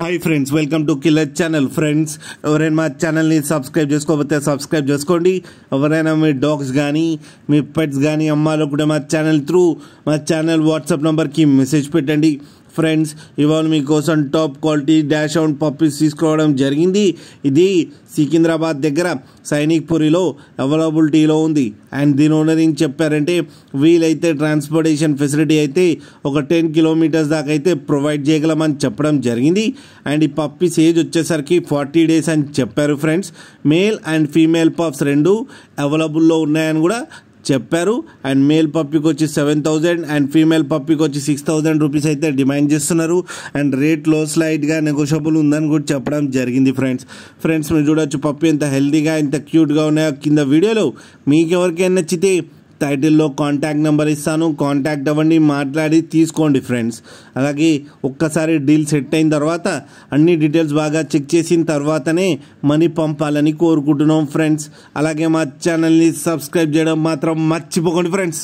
Hi friends, welcome to killer channel. Friends, ఎవరైనా మా ఛానల్ని సబ్స్క్రైబ్ చేసుకోకపోతే సబ్స్క్రైబ్ చేసుకోండి. ఎవరైనా మీ డాగ్స్ కానీ మీ పెట్స్ కానీ అమ్మాలో కూడా మా ఛానల్ వాట్సాప్ నెంబర్కి మెసేజ్ పెట్టండి. ఫ్రెండ్స్, ఇవాళ మీకోసం top quality dash out puppies తీసుకోవడం జరిగింది. ఇది సికింద్రాబాద్ దగ్గర సైనిక్పురిలో అవైలబిలిటీలో ఉంది. అండ్ దీని ఓనర్ ఏం చెప్పారంటే, వీలైతే ట్రాన్స్పోర్టేషన్ ఫెసిలిటీ అయితే ఒక 10 కిలోమీటర్స్ దాకా అయితే ప్రొవైడ్ చేయగలమని చెప్పడం జరిగింది. అండ్ ఈ పప్పీస్ ఏజ్ వచ్చేసరికి 40 డేస్ అని చెప్పారు. Friends, male and female pups రెండు అవైలబుల్లో ఉన్నాయని కూడా చెప్పారు. అండ్ మేల్ పప్పీకి వచ్చి 7,000 అండ్ ఫీమేల్ పప్పీకి వచ్చి 6,000 రూపీస్ అయితే డిమాండ్ చేస్తున్నారు. అండ్ రేట్లో స్లైట్గా నెగోషియబుల్ ఉందని కూడా చెప్పడం జరిగింది. ఫ్రెండ్స్ మీరు చూడొచ్చు పప్పీ ఎంత హెల్తీగా ఎంత క్యూట్గా ఉన్నాయో కింద వీడియోలో. మీకు ఎవరికైనా నచ్చితే టైటిల్లో కాంటాక్ట్ నెంబర్ ఇస్తాను, కాంటాక్ట్ అవ్వండి, మాట్లాడి తీసుకోండి. ఫ్రెండ్స్, అలాగే ఒక్కసారి డీల్ సెట్ అయిన తర్వాత అన్ని డీటెయిల్స్ బాగా చెక్ చేసిన తర్వాతనే మనీ పంపాలని కోరుకుంటున్నాం. ఫ్రెండ్స్, అలాగే మా ఛానల్ని సబ్స్క్రైబ్ చేయడం మాత్రం మర్చిపోకండి. ఫ్రెండ్స్.